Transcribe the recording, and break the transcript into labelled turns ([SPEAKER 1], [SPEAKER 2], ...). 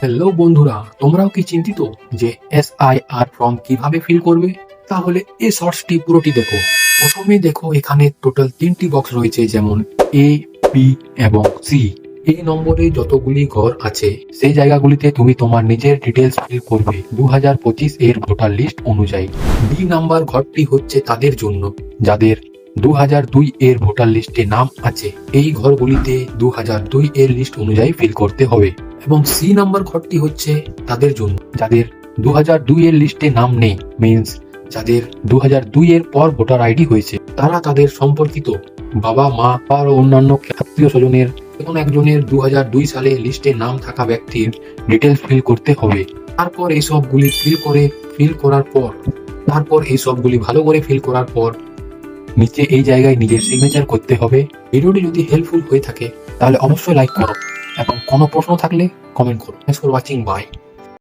[SPEAKER 1] Hello বন্ধুরা, তোমরাও কি চিন্তিত যে SIR ফর্ম কিভাবে ফিল করবে? তাহলে এই শর্টসটি পুরোটি দেখো। প্রথমে দেখো এখানে টোটাল 3টি বক্স রয়েছে, যেমন A, B এবং C। এই নম্বরে যতগুলি ঘর আছে সেই জায়গাগুলিতে তুমি তোমার নিজের ডিটেলস ফিল করবে 2025 এর ভোটার লিস্ট অনুযায়ী। B নাম্বার ঘরটি হচ্ছে তাদের জন্য যাদের 2002 এর ভোটার লিস্টে নাম আছে। এই ঘরগুলিতে 2002 এর লিস্ট অনুযায়ী ফিল করতে হবে। এবং C নাম্বার ঘরটি হচ্ছে তাদের জন্য যাদের 2002 এর লিস্টে নাম নেই, মিন্স যাদের 2002 এর পর ভোটার আইডি হয়েছে। তারা তাদের সম্পর্কিত বাবা মা আর অন্যান্য আত্মীয় স্বজনের কোনো একজনের 2002 সালে লিস্টে নাম থাকা ব্যক্তির ডিটেলস ফিল করতে হবে। তারপর এই সবগুলি ভালো করে ফিল করার পর নিচে এই জায়গায় নিজের সিগনেচার করতে হবে। ভিডিওটি যদি হেল্পফুল হয়ে থাকে তাহলে অবশ্যই লাইক করো এবং কোনো প্রশ্ন থাকলে কমেন্ট করো। Thanks for watching, by.